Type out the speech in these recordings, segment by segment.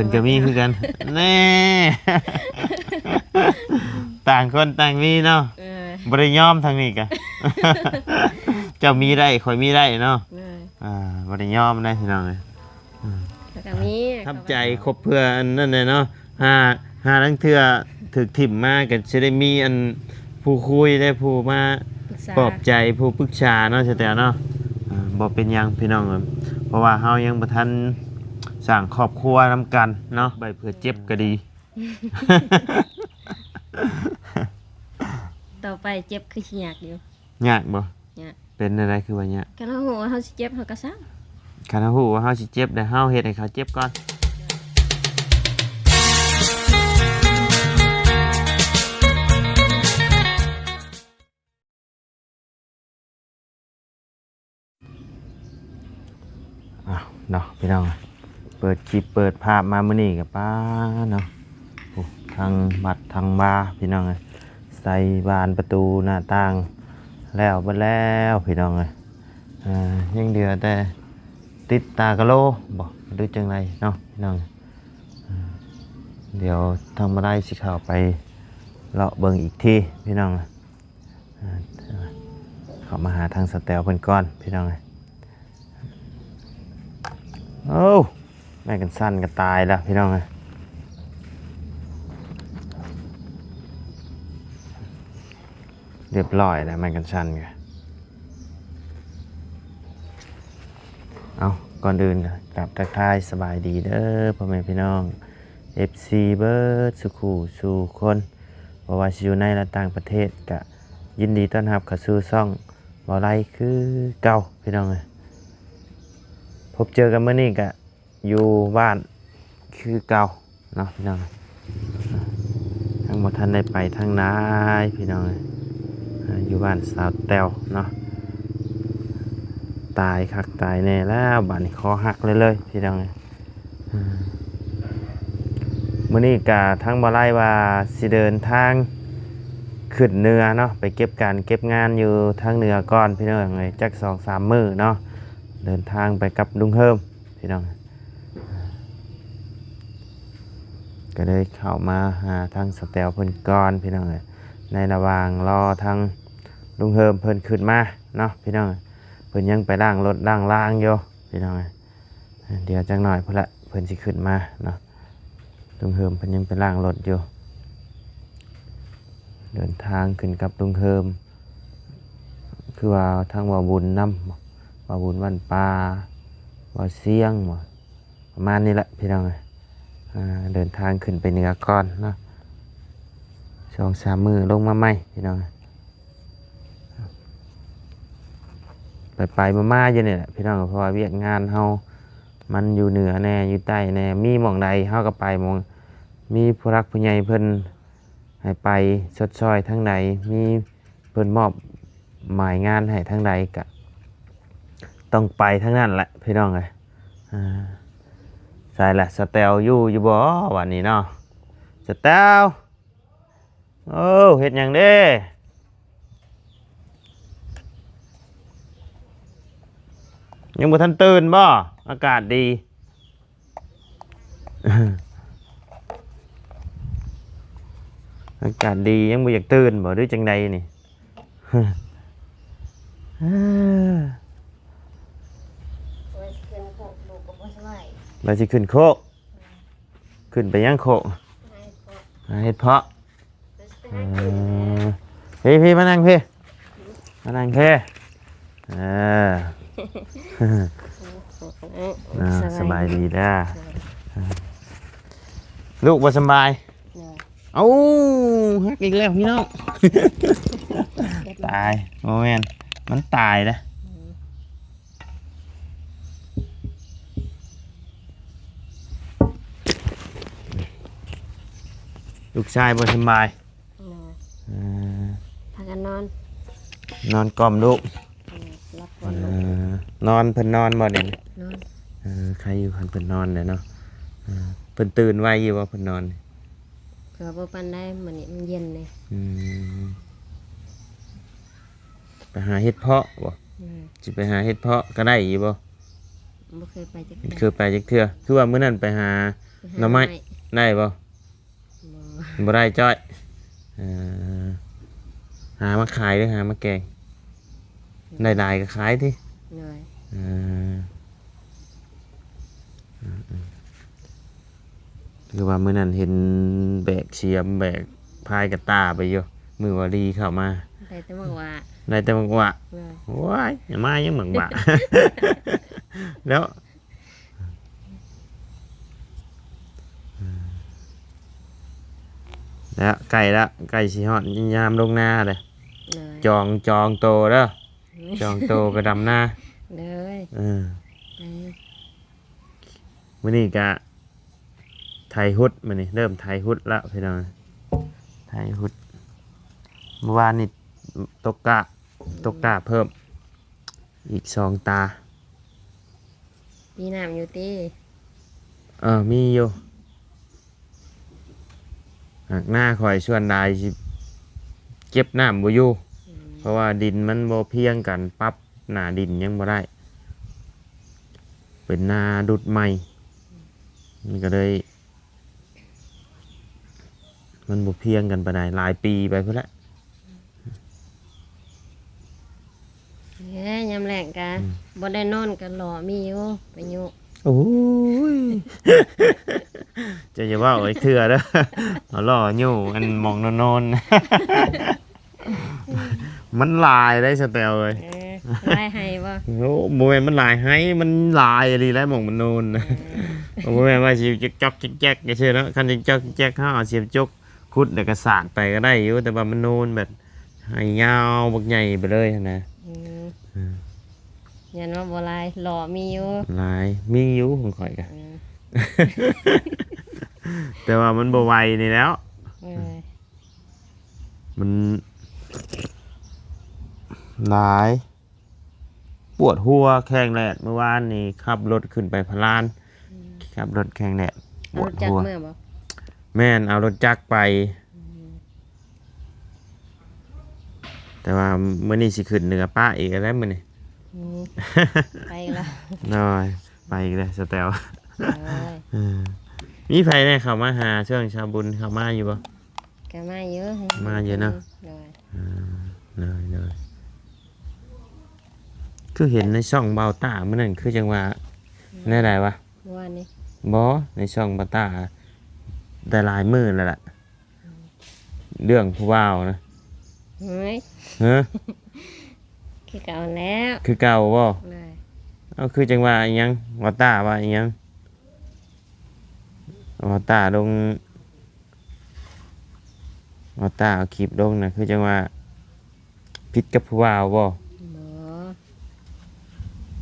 พิ่นก็มีคือกันแน่ต่างคนต่างมีเนาะบ่ได้ยอมทางนี้กะเจ้ามีได้ข่อยมีได้เนาะบ่ได้ยอมได้พี่น้องเอ้ยก็มีทับใจครบเพื่ออันนั้นเลยเนาะหาทั้งเทื่อถึกถิ่มมาก็สิได้มีอันผู้คุยได้ผู้มาปลอบใจผู้ปรึกษาเนาะแต่เนาะบ่เป็นหยังพี่น้องเพราะว่าเฮายังบ่ทันสร้างครอบครัวนำกันเนาะใบเพื่อเจ็บก็ดีต่อไปเจ็บคือสิยากอยู่ยากบ่ยากเป็นอะไรคือว่ายากคันเฮาฮู้ว่าเฮาสิเจ็บเฮาก็ซักคันเฮาฮู้ว่าเฮาสิเจ็บได้เฮาเฮ็ดให้เขาเจ็บก่อนเนาะพี่น้องเปิดคลิปเปิดภาพมามื้อนี้กับป้าเนาะทางบัดทางบาพี่น้องใส่บานประตูหน้าต่างแล้วเบิดแล้วพี่น้องยังเดือแต่ติดตากะโลบ่ดูจังไรเนาะพี่น้องเดี๋ยวทำมาได้สิเข้าไปเลาะเบิ่งอีกทีพี่น้องเข้ามาหาทางสแตลเพิ่นก่อนพี่น้องโอ้แม่กันสั้นก็ตายแล้วพี่น้องเรียบร้อยแล้วแม่กันสั้นไงเอาก่อนอื่นกลับทักทายสบายดีเด้อพ่อแม่พี่น้อง FC เบิร์ดสุขูสู่คนบ่ว่าสิอยู่ในและต่างประเทศก็ยินดีต้อนรับเข้าสู่ช่องบ่ไลคือเก่าพี่น้องพบเจอกันเมื่อนี้ก็อยู่บ้านคือเก่าเนาะพี่น้องทั้งหมดท่านได้ไปทั้งนายพี่น้องอยู่บ้านสาวแต้วเนาะตายคักตายแน่แล้วบ้านนี้คอหักเลยพี่น้องเมื่อนี้ก็ทั้งบ่ไล่ว่าสิเดินทางขึ้นเหนือเนาะไปเก็บการเก็บงานอยู่ทางเหนือก่อนพี่น้องจัก 2-3 มื้อเนาะเดินทางไปกับลุงเฮิมพี่น้องก็เลยเข้ามาหาทางสแตลเพิ่นก่อนพี่น้องในระหว่างรอทางลุงเฮิมเพิ่นขึ้นมาเนาะพี่น้องเพิ่นยังไปล้างรถล้างล่างอยู่พี่น้องเดี๋ยวจักหน่อยเพิ่นสิขึ้นมาเนาะลุงเฮิมเพิ่นยังไปล้างรถอยู่เดินทางขึ้นกับลุงเฮิมคือว่าทางว่าบุญนำว่าบุญวันปลาว่าเสียงประมาณนี้แหละพี่น้องเดินทางขึ้นไปเหนือก่อนเนาะ2-3 มื้อลงมาใหม่พี่น้องไปมาอยู่นี่แหละพี่น้องเพราะว่าเวียกงานเฮามันอยู่เหนือแน่อยู่ใต้แน่มีหม่องใดเฮาก็ไปหม่องมีผู้รักผู้ใหญ่เพิ่นให้ไปชดช้อยทางใดมีเพิ่นมอบหมายงานให้ทางใดก็ต้องไปทางนั้นแหละพี่น้องใช่แหละสแตลอยู่บ่วันนี้เนาะสแตลโอ้เฮ็ดหยังเด้ยังบ่ทันตื่นบ่อากาศดีอากาศดียังบ่อยากตื่นบ่หรือจังใดนี่เราจะขึ้นโคกขึ้นไปยังโคกเฮ็ดเพาะพี่มานั่งพี่มานั่งแค่สบายดีด้าลูกบ่สบายเอ้าฮักอีกแล้วพี่น้องตายโมเมนมันตายนะลูกชายบ่สบายพากันนอนกล่อมลูกนอนเพิ่นนอนบ่เนี่ยใครอยู่เพิ่นนอนเนี่ยเนาะเพิ่นตื่นไวอยู่ว่าเพิ่นนอนเผื่อบ่ปานได้มื้อนี้มันเย็นเลยไปหาเห็ดเพาะบ่สิไปหาเห็ดเพาะก็ได้อยู่บ่ บ่เคยไปจัก คือไปจักเทื่อคือว่ามื้อนั้นไปหาหน่อไม้ได้บ่ บ่ บ่ได้จ้อยเออหามาขายหรือหามาแกงได้หลายก็ขายติ เลย เออคือว่ามื้อนั้นเห็นแบกเสียมแบกพายกระตาไปอยู่มือวารีเข้ามา ได้แต่บอกว่า ได้แต่บักว่า เลย ว้ายอย่ามายังบักว่า แล้วแล้วไก่ละไก่สิฮอดยามลงนาเลย เลย จองโตเด้อจองโตไปดำหน้า เลย เออ ไป มื้อนี้กะไทยฮุดมื้อนี้เริ่มไทยฮุดแล้วพี่น้องไทยฮุดเมื่อวานนี่ตกกะเพิ่มอีก2 ตา มีน้ำอยู่ติ มีอยู่หากหน้าคอยชวนนายสิเก็บน้ำบ่อยู่เพราะว่าดินมันบ่เพียงกันปรับหน้าดินยังบ่ได้ เป็นนาดุดใหม่มันก็เลยมันบ่เพียงกันไปไหนใดหลายปีไปพุ่นละ เฮ้ยยามแรงกะบ่ได้นอนกันหล่อมีอยู่ไปอยู่ โอ้ย จะอย่าว่าไอ้เถื่อเด้อ เอาล่ออยู่อันมองนอนๆ มันลายได้สเตลเลย ไล่ให้บ่ โอ้โมเมนมันลายให้มันลายอะไรแล้วมองมันโนนนะโมเมนว่าสิจอกแจ๊กๆก็เชื่อเนาะคันจะจอกแจ๊กเขาเอาเสียบจกคุดแล้วก็สากไปก็ได้อยู่แต่ว่ามันโนนแบบให้ยาวบักใหญ่ไปเลยนะ ยันว่าบ่ลายหล่อมีอยู่ ลายมีอยู่ของข่อยกัน เออ แต่ว่ามันบ่ไหวนี่แล้ว เออ มันหลายปวดหัวแข้งแดดเมื่อวานนี่ขับรถขึ้นไปพะลานขับรถแข้งแดดป เอา วด จัก หัว เมื่อบ่ แม่นเอารถจักรไป แต่ว่ามื้อนี้สิขึ้นเหนือป้าอีกแล้วมื้อนี้ อืมไปละ น้อยไปอีกแล้วสแตล เลย มีไผได้เข้ามาหาช่วงชาวบุญเข้ามาอยู่บ่ ก็มาเยอะ มาเยอะเนอะ เลย น้อยคือเห็นในช่องเบาตามื้อนั้นคือจังว่าแน่ใดวะ เมื่อวานนี้ บ่ในช่องเบาตาได้หลายมื้อแล้วล่ะเรื่องผู้ว่าวนะ เฮ้ย ฮะ คือเก่าแล้ว คือเก่าบ่ เลย เอาคือจังว่าอิหยังเบาตาว่าอิหยังเบาตาลงเบาตาเอาคลิปลงนะคือจังว่าผิดกับผู้ว่าวบ่ บ่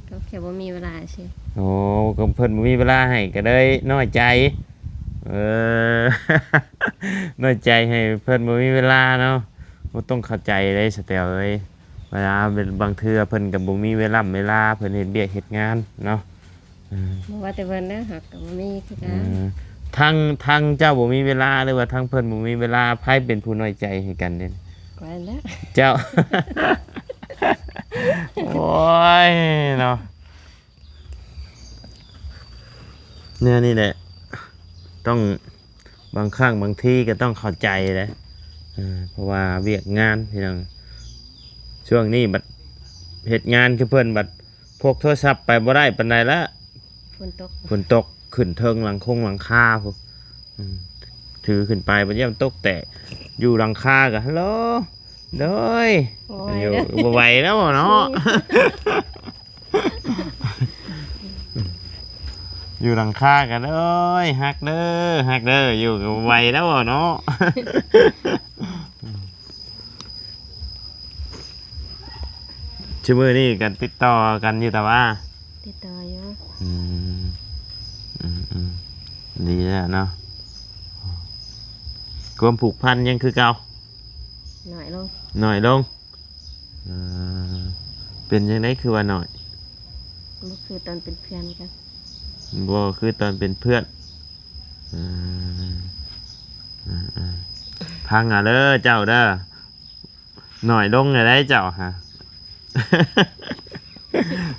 ก็แค่บ่มีเวลาใช่ โอ้ก็เพิ่นบ่มีเวลาให้ก็เลยน้อยใจ เออ น้อยใจให้เพิ่นบ่มีเวลาเนาะบ่ต้องเข้าใจเลยสแตลเอ้ยเวลาเป็นบางเทื่อเพิ่นก็บ่มีเวลาเพิ่นเฮ็ดเวียกเฮ็ดงานเนาะ บ่ว่าแต่เพิ่นนะหักก็บ่มีคือกั อื น มทั้งเจ้าบ่มีเวลาหรือว่าทั้งเพิ่นบ่มีเวลาไผเป็นผู้น้อยใจให้กันเด้ กว่าแล้ว เจ้า โอ้ยเนาะเนี่ยนี่แหละต้องบางครั้งบางทีก็ต้องเข้าใจเลยเพราะว่าเวียกงานพี่น้องช่วงนี้บัดเหตุงานคือเพิ่นบัดพกโทรศัพท์ไปบ่ได้ปานใดละ ฝนตก ฝนตกขึ้นเทิงหลังคาพวกถือขึ้นไปบ่ย่ำตกแตกอยู่หลังคาก็ฮัลโหลเด้ย โอ้ อยู่บ่ไหวแล้วเนาะ อยู่หลังคากันเอ้ยฮักเด้ออยู่กับไหวแล้วเนาะ ชั่วโมงนี้กันติดต่อกันอยู่แต่ว่า ติดต่ออยู่ อืมดีแล้วเนาะความผูกพันยังคือเก่า หน่อยลง หน่อยลงเอ่อเป็นยังไงคือว่าหน่อย บ่คือตอนเป็นเพื่อนกัน บ่คือตอนเป็นเพื่อนพังอ่ะเด้อเจ้าเด้อหน่อยลงเลยได้เจ้าฮะ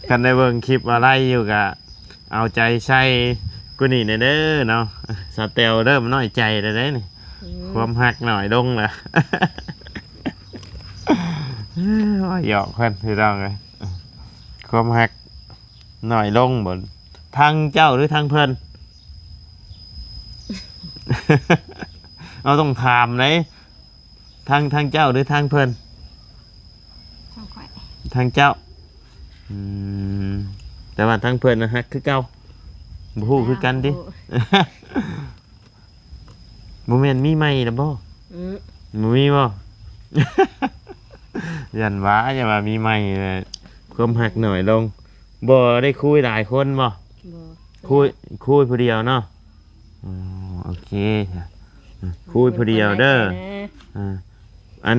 กันได้เบิ่งคลิปอะไรอยู่กะ เอาใจใส่กูนี่แน่เด้อเนาะสเตลเริ่มน้อยใจแล้วเด้นี่ความหักหน่อยลงล่ะ ว่าหยอกเพิ่นพี่น้องเอ้ยความหักหน่อยลงบ่ทางเจ้าหรือทางเพิ่น เราต้องถามเลยทางเจ้าหรือทางเพิ่น ช่างข่อย ทางเจ้าแต่ว่าทางเพิ่นนะฮักคือเก่าบ่ฮู้คือกันติ บ่แม่นมีใหม่ล่ะบ่ อืม บ่มีบ่ ยันว่าอย่าว่ามีใหม่เลยความหักหน่อยลงบ่ได้คุยหลายคนบ่ บ่ คุยผู้เดียวเนาะอ๋อโอเคคุยผู้เดียวเด้ออัน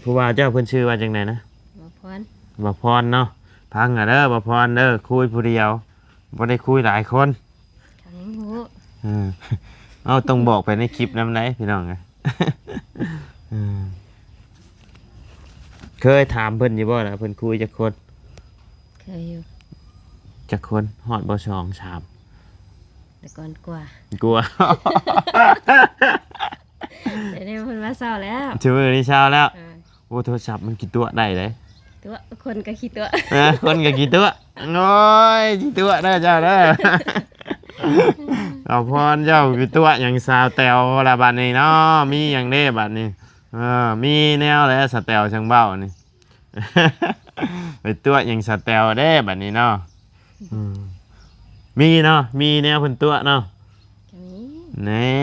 ผู้ว่าเจ้าเพิ่นชื่อว่าจังไดนะ บ่พร บ่พรเนาะพังอ่ะเด้อบ่พรเด้อคุยผู้เดียวบ่ได้คุยหลายคน ขังหู เอาต้องบอกไปในคลิปนำไหนพี่น้องไง เคยถามเพิ่นอยู่บ่ล่ะเพิ่นคุยจักคน เคยอยู่ จักคนฮอดบ่2 3 แต่ก่อนกว่า กลัว เดี๋ยวนี้เพิ่นว่าเศร้าแล้ว ชื่อมื้อนี้เช้าแล้ว อ่า โอ้โทรศัพท์มันกี่ตัวได้เลย ตัวคนก็คิดตัว คนก็กี่ตัวโอ้ยกี่ตัวเด้อเจ้าเด้อ เอาพรเจ้ากี่ตัวอย่างสาวแตวละบัดนี้เนาะมีอย่างเด้บัดนี้มีแนวแล้วสาวแตวช่างเบ้านี่ ไปตัวอย่างสาวแตวเด้บัดนี้เนาะมีเนาะมีแนวเพิ่นตัวเนาะ ก็มี แน่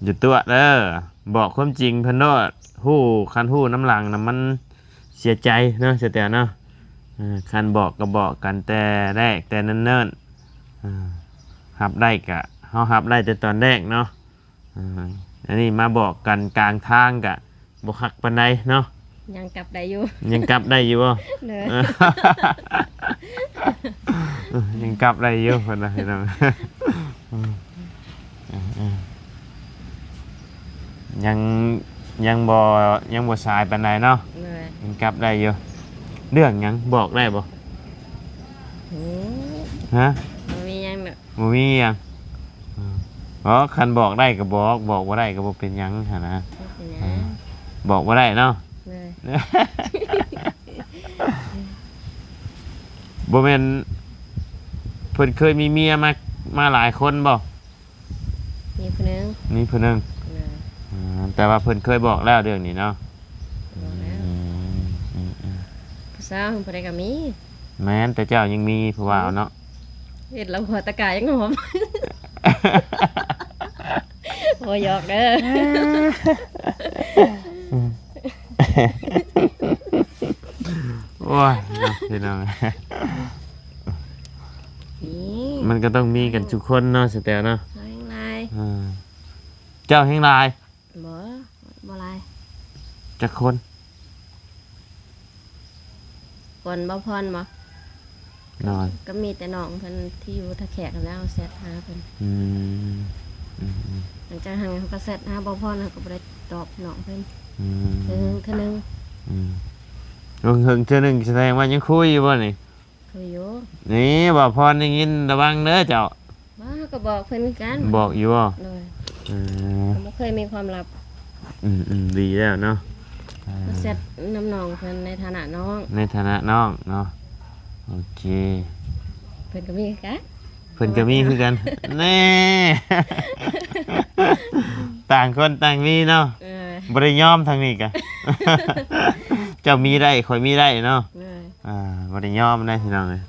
อยู่ตัวเด้อบอกความจริงเพิ่นโดดฮู้คันฮู้น้ำหลังน่ะมันเสียใจเนาะเสียแต่เนาะคันบอกก็บอกกันแต่แรกแต่เนิ่นๆรับได้กะเฮารับได้แต่ตอนแรกเนาะอันนี้มาบอกกันกลางทางกะบ่คักปานใดเนาะ ยังกลับได้อยู่ ยังกลับได้อยู่บ่ เลย ยังกลับได้อยู่เพิ่นน่ะพี่น้องยังบ่สายปานใดเนาะ เลย ยังกลับได้อยู่เรื่องหยังบอกได้บ่ โอ้ ฮะ บ่มีหยังแบบ บ่มีหยังอ๋อคันบอกได้ก็บอกบ่ได้ก็บ่เป็นหยังหั่นนะ เป็นหยัง บอกบ่ได้เนาะ เลย บ่แม่นเพิ่นเคยมีเมียมาหลายคนบ่ มีคนนึง นี่เพิ่นนึง เลย แต่ว่าเพิ่นเคยบอกแล้วเรื่องนี้เนาะ บอกแล้วผู้สาวคนใดก็มี แม้นแต่เจ้ายังมีผู้ว่าเนาะ เห็ดเราหัวตะกายยังหอม โอ้ยอกเด้อ โอ้ยเนาะพี่น้อง นี่ มันก็ต้องมีกันทุกคนเนาะสแตลเนาะ เอาอย่างไร เจ้าแห่งลาย บ่ลาย จักคน ก่อนบ่พรบ่ นอน ก็มีแต่น้องเพิ่นที่อยู่ท่าแขกนั่นแหล้วแซดหาเพิ่น อืมอืมอืม หลังจากหังเขาก็แซดหาบ่พรเขาก็บ่ได้ตอบน้องเพิ่น อืม เทื่อนึง อืมลงถึงเทื่อหนึ่งแสดงว่ายังคุยอยู่บ่นี่ คืออยู่ นี่บอกพรได้ยินระวังเด้อเจ้า ว่าเขาก็บอกเพิ่นกัน บอกอยู่บ่ เลย อืม เขาบ่เคยมีความลับ ดีแล้วเนาะ ก็แซดน้ำน้องเพิ่นในฐานะน้อง ในฐานะน้องเนาะโอเค เพิ่นก็มีกัน เพิ่นก็มีคือกันแน่ ต่างคนต่างมีเนาะบ่ได้ยอมทางนี้กะ เจ้ามีได้ข่อยมีได้เนาะ เลย บ่ได้ยอมได้พี่น้องเอ้ย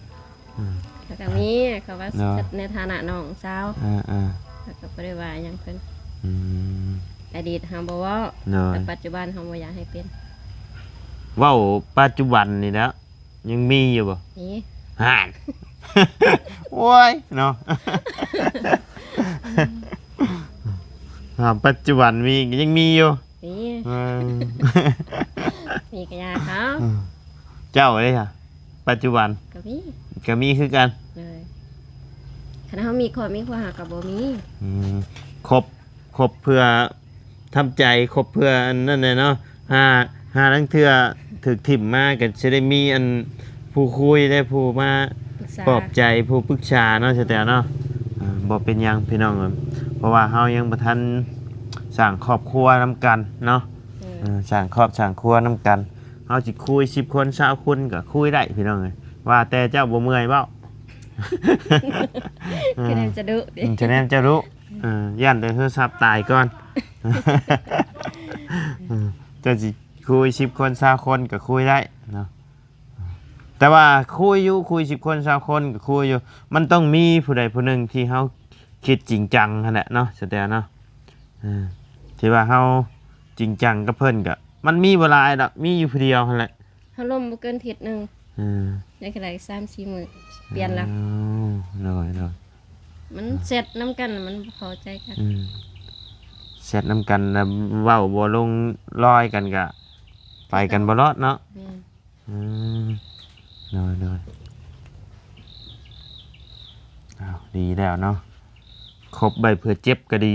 เขาก็มีเขาว่า เนาะ แซดในฐานะน้องสาว แล้วก็บ่ได้ว่าหยังเพิ่น อืม อดีตเฮาบ่เว้า เนาะ แต่ปัจจุบันเฮาบ่อยากให้เป็น เว้าปัจจุบันนี่แล้วยังมีอยู่บ่ นี่ ห่าน โอ้ยเนาะ ปัจจุบันมียังมีอยู่ นี่ อืม มีกระยาเขา เจ้าเลยค่ะ ปัจจุบัน ก็มี ก็มีคือกัน เลยคันเฮามีข้อมีข้อหาก็บ่มี อืมครบเพื่อทำใจครบเพื่ออันนั่นแหละเนาะห้าทั้งเทื่อถึกถิ่มมาก็จะได้มีอัน ผู้คุยได้ผู้มา ปรึกษา ปลอบใจผู้ปรึกษาเนาะแต่เนาะบ่เป็นหยังพี่น้องเอ้ยเพราะว่าเฮายังบ่ทันสร้างครอบครัวนํกันเนาะสร้างครอบสร้างครัวนํกันเฮาสิคุย10คน20คนก็คุยได้พี่น้องเอ้ยว่าแต่เจ้าบ่เมื่อยเว้า คือนั่นจะดุดิ ฉะนั้นจะรู้ย่านแต่โทรศัพท์ตายก่อน จะสิคุย10คน20คนก็คุยได้เนาะแต่ว่าคุยอยู่คุย10คน20คนก็คุยอยู่มันต้องมีผู้ใดผู้หนึ่งที่เฮาคิดจริงจังนั่นแหละเนาะแสดงเนาะที่ว่าเฮาจริงจังกับเพิ่นก็มันมีบ่หลายดอกมีอยู่ผู้เดียวนั่นแหละ เฮาล่มบ่เกินอาทิตย์หนึง อืม ได้แค่ไหน3-4 มื้อเปลี่ยนแล้ว น้อย มันเสร็จนํกันมันบ่เข้าใจกัน เสร็จนำกันแล้วเว้าบ่ลงรอยกันก็ไปกันบ่รอดเนาะ แม่น น้อยอ้าวดีแล้วเนาะครบใบเพื่อเจ็บก็ดี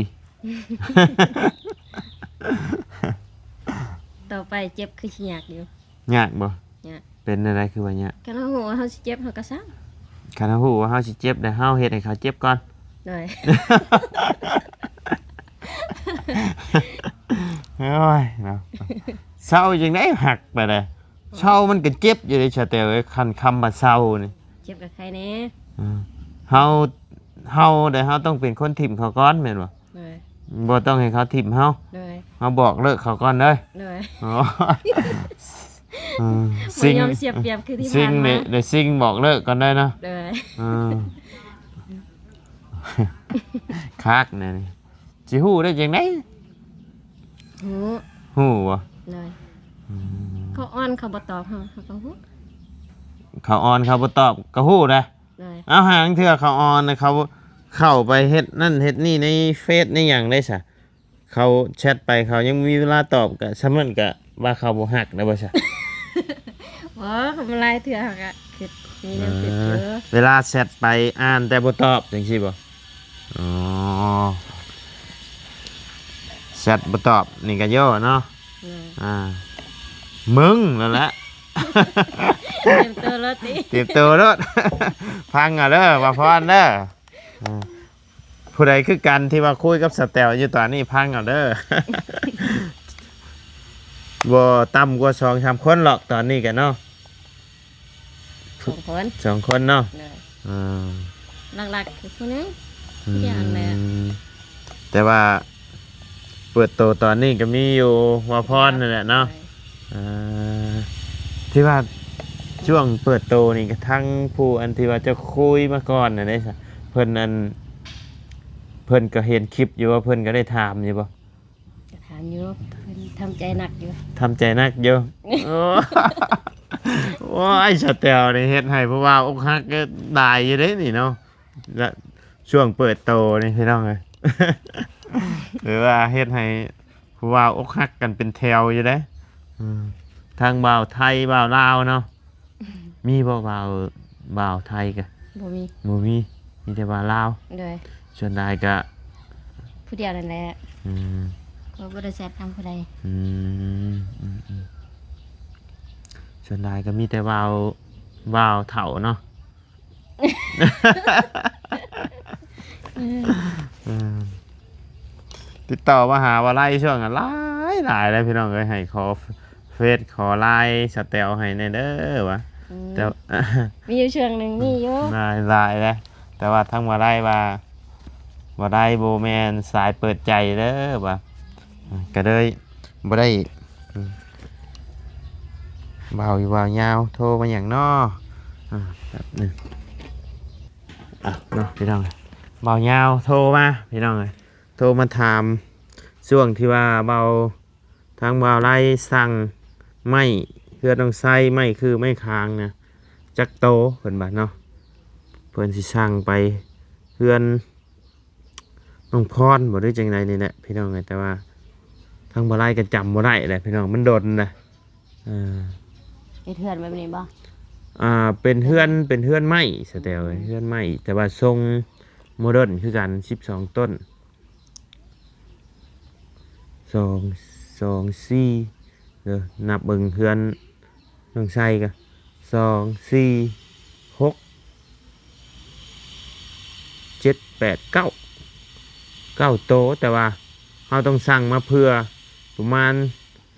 ต่อไปเจ็บคือสิยากอยู่ ยากบ่ ยาก เป็นอะไรคือว่ายาก กันเฮาฮู้ว่าเฮาสิเจ็บเฮาก็ซัง คันเฮาฮู้ว่าเฮาสิเจ็บแต่เฮาเฮ็ดให้เขาเจ็บก่อน เลย โอ้ยเนาะเศร้าจังได๋หักไปเลยเศร้ามันก็เจ็บอยู่ในชะเตวไอ้คันคำว่าเศร้านี่ เจ็บกับใครแน่ เฮาเดี๋ยวเฮาต้องเป็นคนถิ่มเขาก่อนแม่นบ่ เลย บ่ต้องให้เขาถิ่มเฮา เลย เฮาบอกเลิกเขาก่อนเด้อ เลย อ๋อ สิ่งยอมเสียเปรียบคือที่ สิ่ ผ่าง น เนี่ มาย เดี๋ยวสิ่งบอกเลิกก่อนได้เนาะ เลย อืม คักเนี่ยสิฮู้ได้จังได๋ หู ฮู้บ่ เลยเขาอ้อนเขาบ่ตอบเฮาเขาก็ฮู้ เขาออนเขาบ่ตอบก็ฮู้นะ เลย เอาหางเทื่อเขาออนน่ะเขาเข้าไปเฮ็ดนั่นเฮ็ดนี่ในเฟซในหยังได้ซะเขาแชทไปเขายังมีเวลาตอบก็ซ้ำนั้นก็ว่าเขาบ่ฮักนะบ่ซะ บ่เขามาลายเถื่อเขาก็คือมีแนวคิดเยอะ เวลาแชทไปอ่านแต่บ่ตอบจังซี่บ่อ๋อแชทบ่ตอบนี่ก็ย่อเนาะ เลย มึงนั่นแหละ เตรียมตัวรถติ เตรียมตัวรถ พังอ่ะเด้อว่าพรเด้อผู้ใดคือกันที่ว่าคุยกับสแตลอยู่ตอนนี้พังอ่ะเด้อ บ่ต่ำกว่า2-3คนหรอกตอนนี้กันเนาะ 2 คน 2คนเนาะ เลย อืม หลักๆคือผู้นี้ อย่างแหละ แต่ว่าเปิดโตตอนนี้ก็มีอยู่ว่าพรนั่นแหละเนาะที่ว่าช่วงเปิดโตนี่ก็ทั้งผู้อันที่ว่าจะคุยมาก่อนน่ะได้ซะเพิ่นอันเพิ่นก็เห็นคลิปอยู่ว่าเพิ่นก็ได้ถามอยู่บ่ จะถามอยู่เพิ่นทำใจหนักอยู่ ทำใจนักอยู่ โอ้โอ้ยสแตลนี่เฮ็ดให้ผู้ว่าอกหักก็ได้อยู่เด้นี่เนาะและช่วงเปิดโตนี่พี่น้องเอ้ย หรือว่าเฮ็ดให้ผู้ว่าอกหักกันเป็นแถวอยู่เด้ทางบ่าวไทยบ่าวลาวเนาะมีบ่บ่าวไทยกะ บ่มี บ่มีแต่บ่าวลาว เลย ส่วนใหญ่ก็ ผู้เดียวนั่นแหละ อืม ก็บ่ได้แซดทำผู้ใด อืมส่วนใหญ่ก็มีแต่บ่าวเฒ่าเนาะ ติดต่อมาหาว่าไล่ช่วงหลายเลยพี่น้องเอ้ยให้ขอเฟซขอไลน์สแตลให้แน่เด้อวะแต่ มีอยู่ช่วงหนึงมีอยู่ หลายเลยแต่ว่าทั้งว่าไล่ว่าได้โบแมนสายเปิดใจเด้อวะก็เลยบ่ได้เบาอยู่เบายาวโทรมาอย่างนอแบบนึงเนาะพี่น้องเบายาวโทรมาพี่น้องเลยโทรมาถามช่วงที่ว่าเบาทางเบาไล่สั่งไม่เพื่อต้องใส่ไม่คือไม่ค้างนะจักโตเพิ่นบัดเนาะเพิ่นสิสั่งไปเพื่อนน้องพรบ่ได้จังไดนี่แหละพี่น้องเลยแต่ว่าทางเบาไล่ก็จำบ่ได้แหละพี่น้องมันโดนนะมีเถื่อนแบบนี้บ่ เป็นเฮือนไม้สแตลเฮือนไม้แต่ว่าทรงโมเดิร์นคือกัน12 ต้น2 4นับเบิ่งเฮือนน้องไส้ก็ 2 4 6 7 8 9โตะแต่ว่าเราต้องสั่งมาเพื่อประมาณ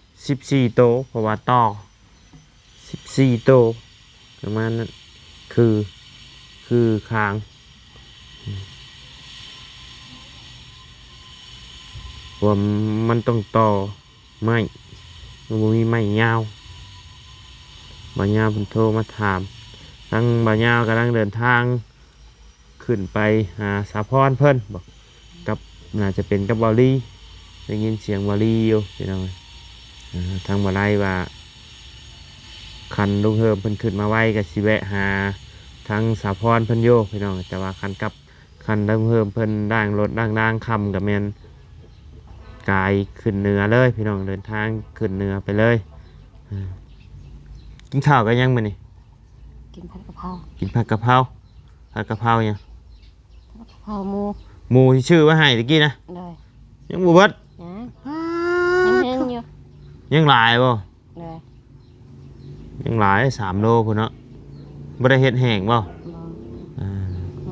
14โตะเพราะว่าต่อ14โตะประมาณนั้นคือค้างว่ามันต้องต่อไม้มันบ่มีไม้ยาวบ่ยาวเพิ่นโทรมาถามทั้งบ่ยาวกำลังเดินทางขึ้นไปหาสาพรเพิ่นบอกกับน่าจะเป็นกับเบาลี่ได้ยินเสียงเบาลี่อยู่พี่น้องทางบ่ไล่ว่าคันลุงเฮิมเพิ่นขึ้นมาไว้ก็สิแวะหาทางสาพรเพิ่นโยพี่น้องแต่ว่าคันลุงเฮิมเพิ่นด่างรถด่างคำกับแม่นกายขึ้นเหนือเลยพี่น้องเดินทางขึ้นเหนือไปเลยกินข้าวกันยังมื้อนี้ กินผัดกะเพรา กินผัดกะเพรายัง ผัดกะเพราหมู หมูที่ชื่อว่าให้ตะกี้นะ เลย ยังบ่เบิด ยังแห้งอยู่ ยังหลายบ่ เลย ยังหลาย3 โลพุ่นเนาะบ่ได้เฮ็ดแห้งบ่ บ่ อ่า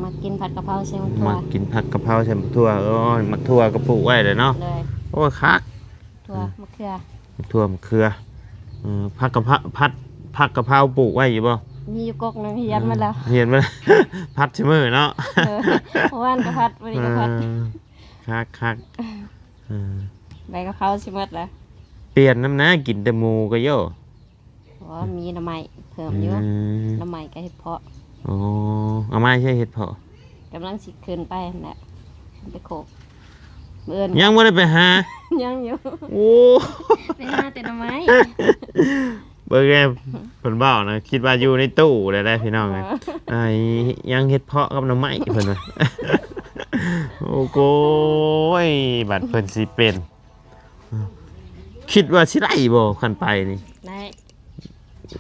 มากินผัดกะเพราใส่หมูถั่ว มากินผัดกะเพราใส่หมักถั่วหมักถั่วก็ปลูกไว้เลยเนาะ เลย โอ้คัก ถั่วมะเขือ หมักถั่วมะเขือผักกะเพราผักกะเพราปลูกไว้อยู่บ่ มีอยู่กกหนึงเฮียนมาแล้ว เห็นบ่ ผัดใช่มื้อเนาะ เมื่อวานก็ผัดวันนี้ก็ผัด คักใบกะเพราสิหมดแล้ว เปลี่ยนน้ำนะกินแต่หมูก็โย เพราะว่ามีหน่อไม้เพิ่มอยู่หน่อไม้ก็เห็ดเพาะ อ๋อเอาไม้ใช่เห็ดเพาะ กำลังสิขึ้นไปนั่นแหละไปโขกเบิ่น ยังไม่ได้ไปหา ยังอยู่ โอ้ ไปหาแต่หน่อไม้ เบอร์แกเพิ่นเบ้านะคิดว่าอยู่ในตู้เลยได้พี่น้องไงไอ้ยังเห็ดเพาะกับหน้ำไม้เพิ่นว่า โอ้โกยบัดเพิ่นสิเป็นคิดว่าสิได้บ่คันไปนี่ ได้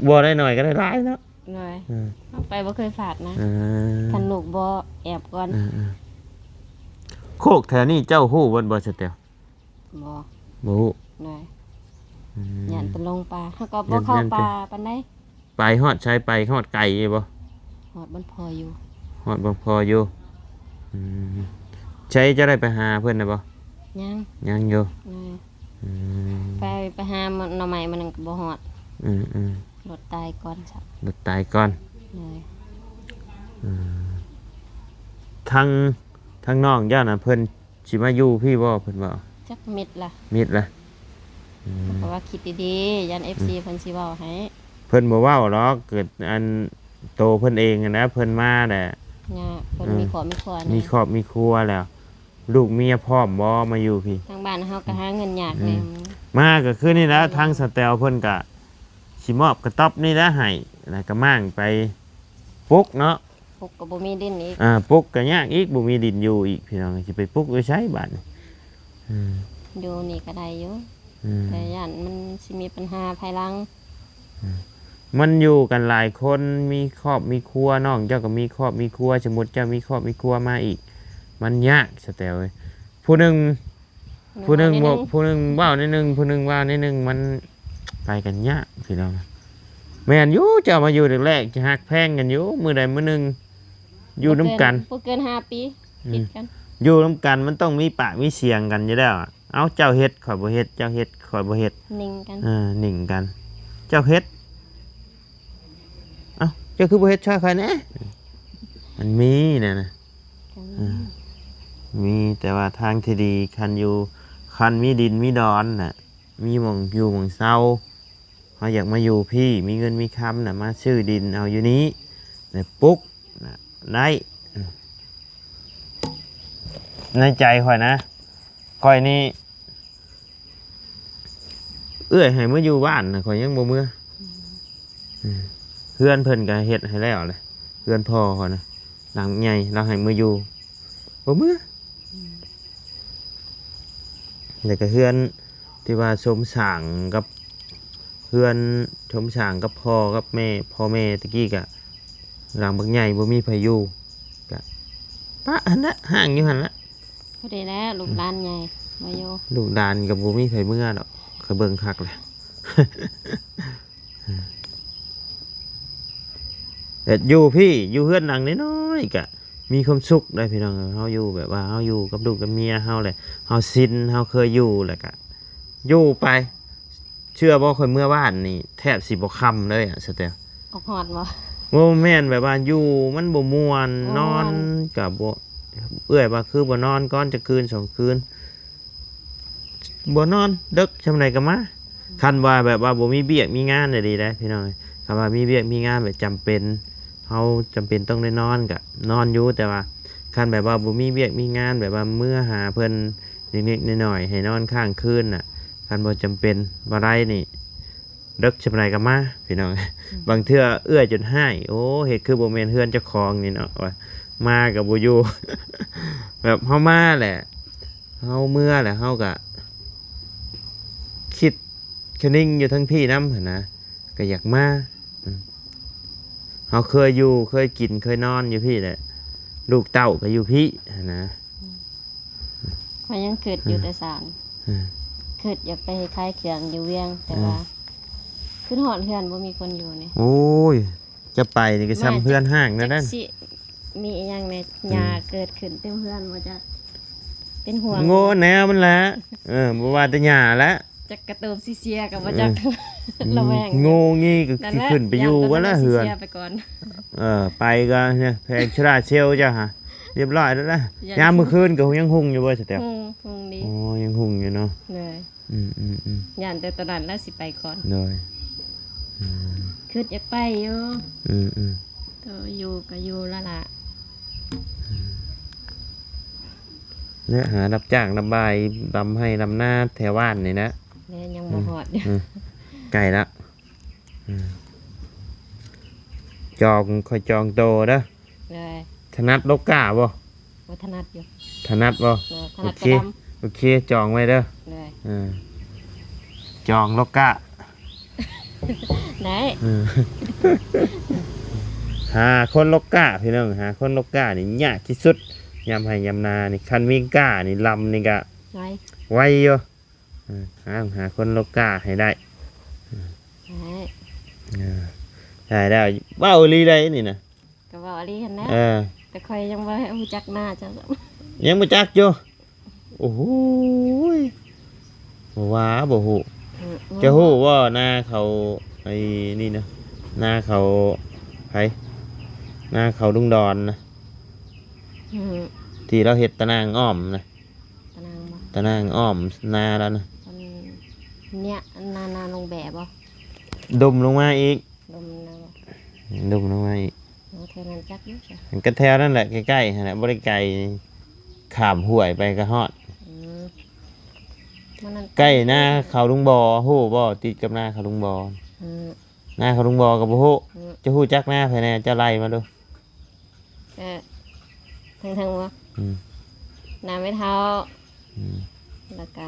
บ่ได้หน่อยก็ได้หลายเนาะ หน่อย อืม เอาไปบ่เคยฝาดนะ อ่า คันลูกบ่แอบก่อน โคกแถวนี้เจ้าฮู้บ่บ่สเตล บ่ บ่ฮู้ หน่อย อืม ยันเป็นลงปลาเฮาก็บ่เข้าปลาปานใด ไปฮอดชายไปฮอดไก่บ่ หอดมันพออยู่ ฮอดบ่พออยู่อืมใช้จะได้ไปหาเพิ่นน่ะบ่ ยัง ยังอยู่ หน่อย อืม ไปหามันหน่อไม้มันก็บ่ฮอด อืม รถตายก่อนครับ รถตายก่อน หน่อย ทั้งน้องย่าน่ะเพิ่นสิมาอยู่พี่บ่เพิ่นบ่ จักเม็ดล่ะ มิดล่ะ เพราะว่าคิดดีๆยัน FC เพิ่นสิเว้าให้ เพิ่นบ่เว้าหรอกเกิดอันโตเพิ่นเองอะนะเพิ่นมาแหละ เนี่ยเพิ่นมีขอมีครัว มี นี่ ครอบมีครัวแล้ว ลูกเมียพร้อมบ่มาอยู่พี่ ทางบ้านเฮาก็หาเงินยากแม่ มาก็คือนี่นะทางสแตลเพิ่นก็สิมอบกระต๊อบนี่ละให้แล้วก็มั่างไปปลุกเนาะ พกก็บ่มีดินอีก ปลุกก็ยากอีกบ่มีดินอยู่อีกพี่น้องสิไปปลุกไว้ใช้บัดนี้อืม อยู่นี่ก็ได้อยู่ อืม แต่ย่านมันสิมีปัญหาภายหลัง มันอยู่กันหลายคนมีครอบมีครัวน้องเจ้าก็มีครอบมีครัวสมมุติเจ้ามีครอบมีครัวมาอีก มันยากสแตลเว้ยผู้หนึงบอกผู้หนึงเว้านิดนึงผู้หนึงว่านิดนึงมันไปกันยากพี่น้องแม่นอยู่เจ้ามาอยู่แรกๆจะฮักแพงกันอยู่มื้อใดมื้อหนึงอยู่นํกัน บ่เกิน5 ปีติดกัน อยู่นํกันมันต้องมีปากมีเสียงกันอยู่แล้วอะเอาเจ้าเฮ็ดข่อยบ่เฮ็ดเจ้าเฮ็ดข่อยบ่เฮ็ด นิ่งกัน หนิ่งกัน เจ้าเฮ็ดเอ้าเจ้าคือบ่เฮ็ดช่วยข่อยแหน่มันมีน่ะนะมีแต่ว่าทางที่ดีคันมีดินมีดอนน่ะมีหม่องอยู่หม่องเซาเฮาอยากมาอยู่พี่มีเงินมีคำน่ะมาซื้อดินเอาอยู่นี้แต่ปุ๊กน่ะได้ในใจข่อยนะข่อยนี่เอื้อยให้มาอยู่บ้านน่ะข่อยยังบ่เมื่อเพื่อนเพิ่นก็เฮ็ดให้แล้วเลยเพื่อนพ่อข่อยนะหลังใหญ่เราให้มาอยู่บ่เมื่อแล้วก็เพื่อนที่ว่าสมสร้างกับเพื่อนชมสร้างกับพ่อกับแม่พ่อแม่ตะกี้ก็หลังบักใหญ่บ่มีไผอยู่ก็ปะอันน่ะห่างอยู่หั่นละ พอดีแล้วลูกหลานใหญ่มาอยู่ ลูกดานกับบ่มีไผเมื่อดอกเคยเบิ่งคักแหละ แต่อยู่พี่อยู่เฮือนหลังน้อยๆก็มีความสุขได้พี่น้องเฮาอยู่แบบว่าเฮาอยู่กับลูกกับเมียเฮาแหละเฮาชินเฮาเคยอยู่แหละก็อยู่ไป เชื่อบ่ค่อยเมื่อบ้านนี่แทบสิบ่ค่ำเลยอ่ะสเตล ออกหอดบ่ บ่แม่นแบบว่าอยู่มันบ่ม่วน ม่วน นอนก็บ่เอื้อยว่าคือบ่นอนก่อนจะคืน2คืนบ่นอนดึกซำใดก็มาคันว่าแบบว่าบ่มีเบียกมีงานได้ดีได้พี่น้องคันว่ามีเบียกมีงานแบบจำเป็นเฮาจำเป็นต้องได้นอนก็นอนอยู่แต่ว่าคันแบบว่าบ่มีเบียกมีงานแบบว่าเมื่อหาเพิ่นนิดๆหน่อยๆให้นอนข้างคืนน่ะคันบ่จำเป็นบ่ได้นี่ดึกซำใดก็มาพี่น้อง บางเทื่อเอื้อยจนให้โอ้เฮ็ดคือบ่แม่นเฮือนเจ้าของนี่เนาะว่ามาก็บ่อยู่ แบบเฮามาแหละเฮาเมื่อแหละเฮาก็คิดคะนิ่งอยู่ทั้งพี่น้ำหั่นนะก็อยากมาเฮาเคยอยู่เคยกินเคยนอนอยู่พี่แหละลูกเต้าก็อยู่พี่หั่นนะ ข่อยยังเกิดอยู่แต่สาร อืม เกิดอยากไปคลายเครื่องอยู่เวียง แต่ว่าขึ้นหอดเฮือนบ่มีคนอยู่นี่ โอ้ยจะไปนี่ก็ซ้ำเพื่อนห้างนั่นนั่น จักสิมีอีหยังในหญ้าเกิดขึ้นเต็มเฮือนบ่จักเป็นห่วง โง่แนวมันละบ่ว่าแต่หญ้าละ จักกระตูบสิเสียกับบ่จัก ระแวง โง่งี้ก็ นั่น สิ แหละ ขึ้นไปอยู่ว่าละเฮือน สียไปก่อน ไปก็เนี่ยแพงชราเชลจ้ะฮะเรียบร้อยแล้วนะ ยั ยามมื้อคืนก็ยังหุ่งอยู่บ่สเตล คงดี โอ้ยังหุ่งอยู่เนาะ เลย อืม ย่านแต่ตอนนั้นแล้วสิไปก่อน เลยอืม คิดอยากไปอยู่ อืม ก็อยู่ก็อยู่และล่ะ เนี่ยหารับจ้างระบายดำให้ดำหน้าแถวบ้านนี่นะ แล้วยังบ่ฮอดอยู่ ไก่ละจองค่อยจองโตเด้อ เลย ถนัดลกกาบ่ บ่ถนัดอยู่ ถนัดบ่ เลยถ โอ นัด เค กระด โอเคจองไว้เด้อ ำเลย จองลกกะ ไหน หาคนลกกะพี่น้องหาคนลกกะนี่ยากที่สุดยามให้ยามนานี่คันมีกะนี่ลำนี่ก็ ไหน ไวอยู่หาคนลกกะให้ได้ ไหน ได้ได้ว้าวลีได้นี่นะ ก็ว่าอลีหั่นนะ อ แต่ค่อยยังบ่รู้จักหน้าจัง ยังบ่จักอยู่โอ้โหยบ่ว่าบ่ฮู้จะฮู้ว่าหน้าเขาไอ้นี่นะหน้าเขาไผหน้าเขาลุงดอนนะ อืม ที่เราเฮ็ดตะนางอ้อมนะ ตะนางบ่ ตะนางอ้อมนาแล้วนะ มันเนี่ยนาลงแบบบ่ ดมลงมาอีก ลมนะบ่ ดมลงมาอีก เอาเท่านั้นจักอยู่จ้ะ มันก็แถวนั่นแหละใกล้ๆนั่นแหละบ่ได้ไกลข้ามห้วยไปก็ฮอด อืมมันนั่น ใกล้หน้าเขาลุงบ่ฮู้บ่ติดกับหน้าเขาลุงบ่ อืม หน้าเขาลุงบ่ก็บ่ฮู้ อืม จะฮู้จักหน้าไผแน่จะไล่มาดู เออทั้งๆว่า อืม น้ำไม่เท้า อืม แล้วก็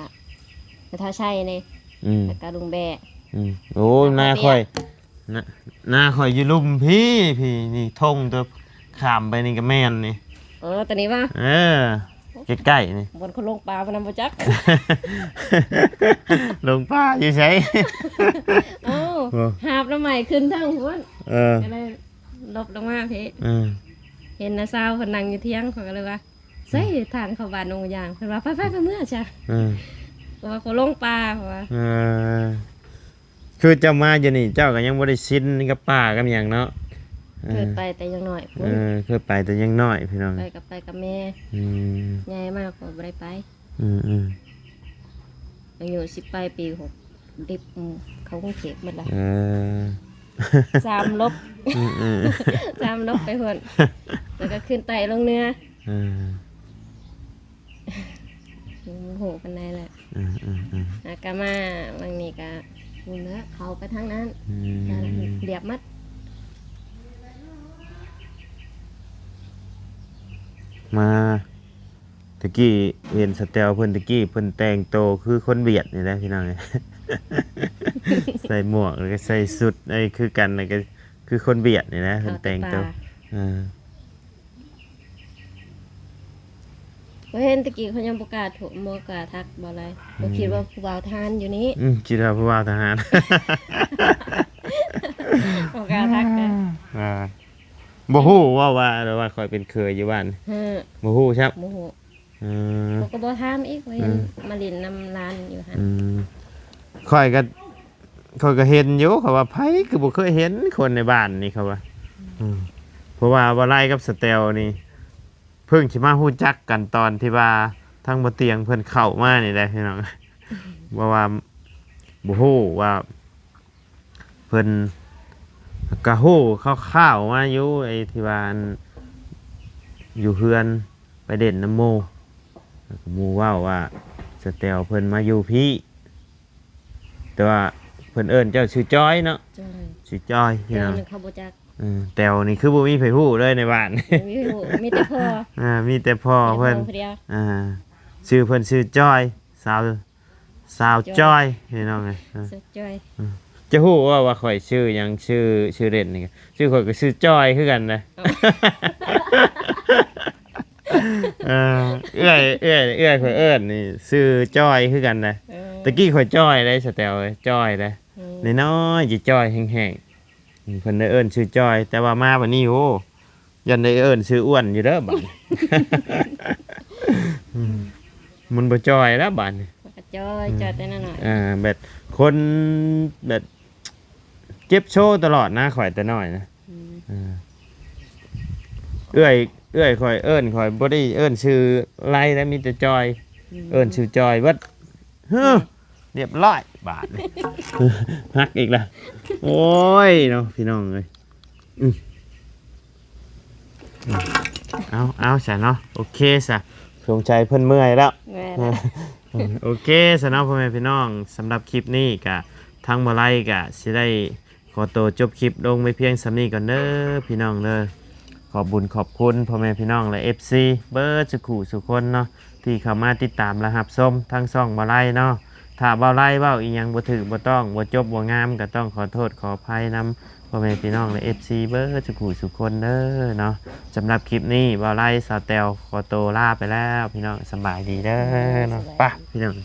ไม่เท้าใช่นี่ อืม แล้วก็ลุงแบะ โอ้หน้าค่อยหน้าค่อยอยู่ลุ่มพี่นี่ทงตัวข้ามไปนี่ก็แม่นนี่ ตอนนี้ว่า ใกล้ๆนี่ บนเขาลงปลาพนันบ่จัก ลงป้าอยู่ใช้ เอ้าหาบน้ำใหม่ขึ้นทั้งหัว เออ ก็เลยลบลงมาพี่ เออ เห็นนะสาวเพนนังอยู่เที่ยงเขาก็เลยว่าใส่ทางเขาบ้านนงยางเพิ่นว่าไปเมื่อจ้ะ เออ เพราะว่าเขาลงปลาเพราะว่า เออคือเจ้ามาอยู่นี่เจ้าก็ยังบ่ได้ชินกับป่ากับหยังเนาะ เกิดไปแต่ยังน้อย เคยไปแต่ยังน้อยพี่น้อง ไปกับแม่ อืม ใหญ่มากกว่าบ่ได้ไป อืม อายุ10 ปลายปี6ดิบเขาคงเข็บหมดละ เออ 3 ลบ อืม 3 ลบไปพุ่นแล้วก็ขึ้นไต่ลงเนื้อ เออ โหปานใดแหละ อืม อากามาบางนี้ก็อยู่เนื้อเขาไปทางนั้น อืม เรียบมัด มาตะกี้เห็นสเตลเพิ่นตะกี้เพิ่นแต่งโตวคือคนเบียดนี่แหละพี่น้อง ใส่หมวกแล้วก็ใส่สุดไอ้คือกันแล้วก็คือคนเบียดนี่นะเพิ่นแต่งโตวอ่า เห็นตะกี้เขายังประกล้าศโถมบ่กล้าทักบ่อะไรบ่คิดว่าผู้บ่าวทานอยู่นี้ คิดว่าผู้ว่าทหาร บ่กล้าทักนะ อ่า บ่ฮู้ว่าข่อยเป็นเคยอยู่บ้าน ฮะ บ่ฮู้ครับ โมโห อืม เขาก็บ่ถามอีกว่าเห็นมาเลินนำร้านอยู่หั่น อืมข่อยก็เห็นอยู่เขาว่าไผคือบ่เคยเห็นคนในบ้านนี่เขาว่าเพราะว่าบ่ไล่กับสเตลนี่เพิ่งสิมาฮู้จักกันตอนที่ว่าทั้งบ่เตียงเพิ่นเข้ามานี่แหละพี่น้องว่าบ่ฮู้ว่าเพิ่นก็ฮู้คร่าวๆมาอยู่ไอ้ที่ว่าอันอยู่เฮือนไปเด่นน้ำโมหมู่เว้าว่าสเตลเพิ่นมาอยู่พี่แต่ว่าเพิ่นเอิ้นเจ้าชื่อจ้อยเนาะ จ้อย ชื่อจ้อยพี่ เดี๋ยว น้อง นึงเขาบ่จัก แตวนี่คือบ่มีไผฮู้เลยในบ้าน มีผู้มีแต่พ่อ มีแต่พ่อเพิ่น มีแต่พ่อผู้เดียว ชื่อเพิ่นชื่อจ้อยสาวจ้อยพี่น้องไง สุดจ้อย จะฮู้ว่าข่อยชื่อหยังชื่อเล่นนี่ก็ชื่อข่อยก็ชื่อจ้อยคือกันนะ เอื้อยข่อยเอิ้นนี่ชื่อจ้อยคือกันนะ ตะกี้ข่อยจ้อยได้สแตลเลยจ้อยได้น้อยๆสิจ้อยแห้งๆเพิ่นได้เอิ้นชื่อจ้อย แต่ว่ามาบัดนี้โอ้ยันได้เอิ้นชื่ออ้วนอยู่เด้อบัด มันบ่จ้อยแล้วบัดนี้ ก็จ้อยแต่น้อย แบบคนแบบเจ็บโชว์ตลอดนะข่อยแต่น้อยนะเอื้อยข่อยเอิ้นข่อยบ่ได้เอิ้นชื่อไล่แล้วมีแต่จอย เอิ้นชื่อจอยเบิดเฮ้อเรียบร้อยบาทเลยฮักอีกแล้วโอ้ยเนาะพี่น้องเอ้ยเอาซะเนาะโอเคซะสงใจเพิ่นเมื่อยแล้ว แม่นะ โอเคสำหรับพ่อแม่พี่น้องสำหรับคลิปนี้กะทั้งบ่ไล่กะสิได้ขอตัวจบคลิปลงไม่เพียงสำนี้ก่อนเด้อพี่น้องเด้อขอบบุญขอบคุณพ่อแม่พี่น้องและ FC เบิร์ดสุขุสุคนเนาะที่เข้ามาติดตามและรับชมทั้งช่องบ่ไล่เนาะถ้าบ่ไล่เว้าอีหยังบ่ถูกบ่ต้องบ่จบบ่งามก็ต้องขอโทษขออภัยนำพ่อแม่พี่น้องและ FC เบิร์ดสุขุสุคนเด้อเนาะสำหรับคลิปนี้บ่ไล่สาวแตวขอตัวลาไปแล้วพี่น้องสบายดีเด้อเนาะไปพี่น้อง